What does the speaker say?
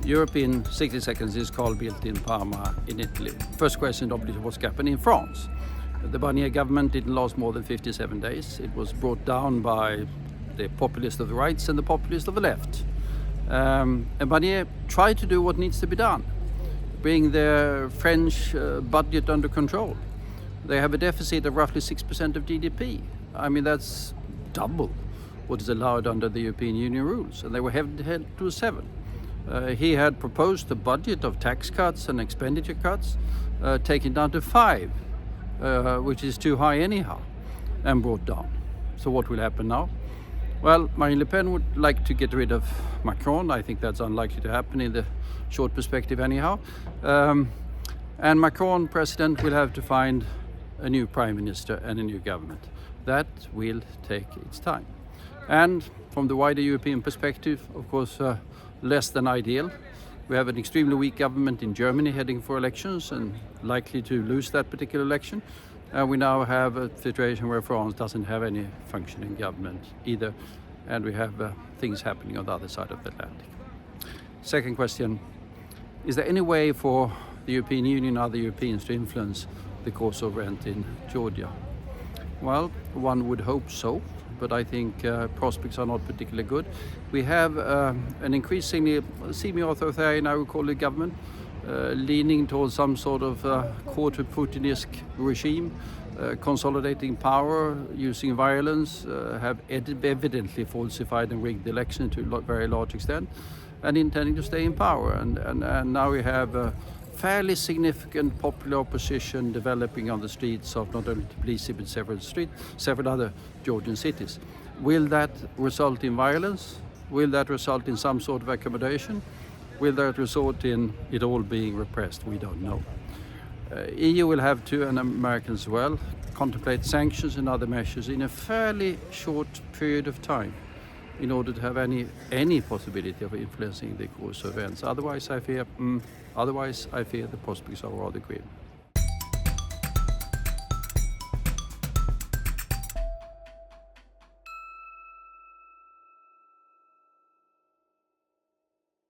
Europe in 60 seconds is called Bildt in Parma in Italy. First question obviously what's happening in France. The Barnier government didn't last more than 57 days. It was brought down by the populists of the right and the populists of the left. And Barnier tried to do what needs to be done. Bring their French budget under control. They have a deficit of roughly 6% of GDP. I mean, that's double what is allowed under the European Union rules, and they were held to 7. He had proposed a budget of tax cuts and expenditure cuts, taken down to 5, which is too high anyhow, and brought down. So what will happen now? Well, Marine Le Pen would like to get rid of Macron. I think that's unlikely to happen in the short perspective anyhow. And Macron, president, will have to find a new prime minister and a new government. That will take its time. And from the wider European perspective, of course, less than ideal. We have an extremely weak government in Germany heading for elections and likely to lose that particular election. And we now have a situation where France doesn't have any functioning government either. And we have things happening on the other side of the Atlantic. Second question, is there any way for the European Union and other Europeans to influence the course of events in Georgia? Well, one would hope so, but I think prospects are not particularly good. We have an increasingly semi-authoritarian, I would call it, government, leaning towards some sort of quarter-Putinesque regime, consolidating power, using violence, have evidently falsified and rigged the election to a very large extent, and intending to stay in power. And now we have a fairly significant popular opposition developing on the streets of not only Tbilisi but several other Georgian cities. Will that result in violence? Will that result in some sort of accommodation? Will that result in it all being repressed? We don't know. EU will have to, and Americans as well, contemplate sanctions and other measures in a fairly short period of time in order to have any possibility of influencing the course of events. Otherwise, I fear the prospects are rather grim.